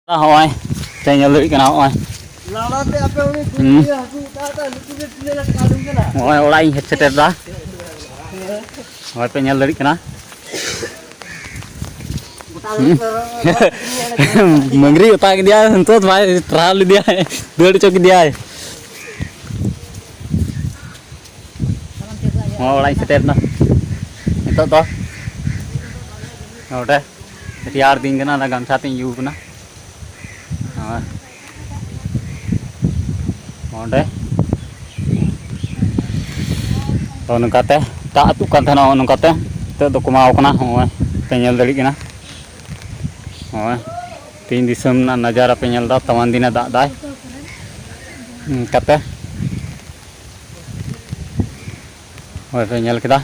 Hỏi tay nhà lưỡi cái nào hỏi hỏi ở đây hết chết ra hỏi tay nhà lưỡi cái nào mengri utak dia untuk vai terlalu dia dulu cok dia ở đây chết nó itu toh udah jadi artinya kan ada gamsa tinggi pun Onde, tahun nengkate, tak tu kan tanah nengkate, tu tu kumau kena, penyel dari kena, tin disem na najara penyel dah, taman dina dak dah, kate, penyel kita.